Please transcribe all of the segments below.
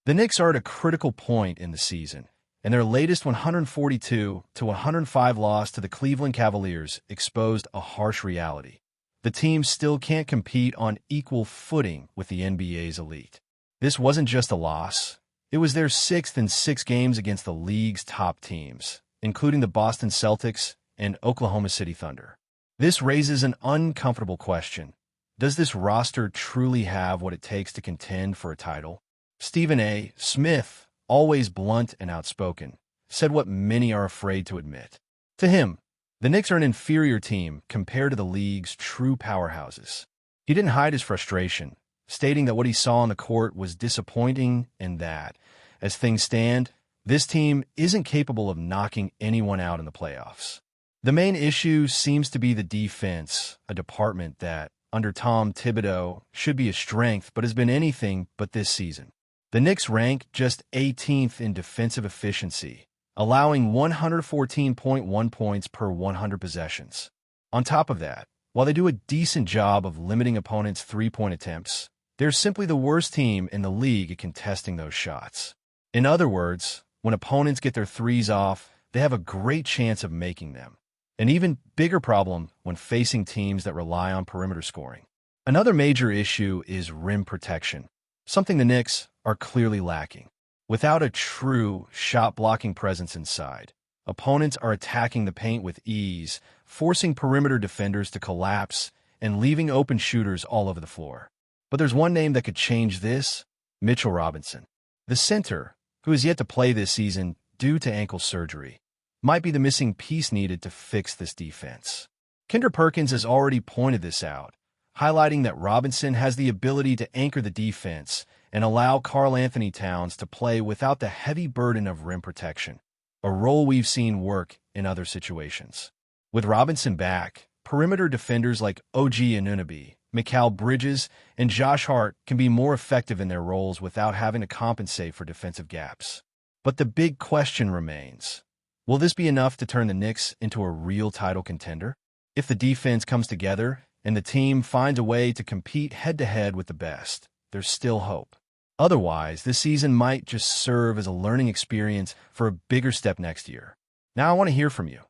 The Knicks are at a critical point in the season, and their latest 142-105 loss to the Cleveland Cavaliers exposed a harsh reality. The team still can't compete on equal footing with the NBA's elite. This wasn't just a loss. It was their sixth in 6 games against the league's top teams, including the Boston Celtics and Oklahoma City Thunder. This raises an uncomfortable question. Does this roster truly have what it takes to contend for a title? Stephen A. Smith, always blunt and outspoken, said what many are afraid to admit. To him, the Knicks are an inferior team compared to the league's true powerhouses. He didn't hide his frustration, stating that what he saw on the court was disappointing and that, as things stand, this team isn't capable of knocking anyone out in the playoffs. The main issue seems to be the defense, a department that, under Tom Thibodeau, should be a strength but has been anything but this season. The Knicks rank just 18th in defensive efficiency, allowing 114.1 points per 100 possessions. On top of that, while they do a decent job of limiting opponents' three-point attempts, they're simply the worst team in the league at contesting those shots. In other words, when opponents get their threes off, they have a great chance of making them. An even bigger problem when facing teams that rely on perimeter scoring. Another major issue is rim protection, something the Knicks are clearly lacking. Without a true shot-blocking presence inside, opponents are attacking the paint with ease, forcing perimeter defenders to collapse and leaving open shooters all over the floor. But there's one name that could change this: Mitchell Robinson. The center, who has yet to play this season due to ankle surgery, might be the missing piece needed to fix this defense. Kendra Perkins has already pointed this out, highlighting that Robinson has the ability to anchor the defense and allow Karl-Anthony Towns to play without the heavy burden of rim protection, a role we've seen work in other situations. With Robinson back, perimeter defenders like OG Anunoby, Mikal Bridges, and Josh Hart can be more effective in their roles without having to compensate for defensive gaps. But the big question remains: will this be enough to turn the Knicks into a real title contender? If the defense comes together and the team finds a way to compete head-to-head with the best, there's still hope. Otherwise, this season might just serve as a learning experience for a bigger step next year. Now I want to hear from you.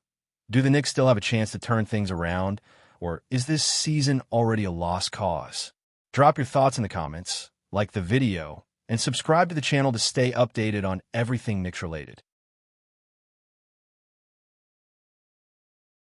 Do the Knicks still have a chance to turn things around, or is this season already a lost cause? Drop your thoughts in the comments, like the video, and subscribe to the channel to stay updated on everything Knicks related.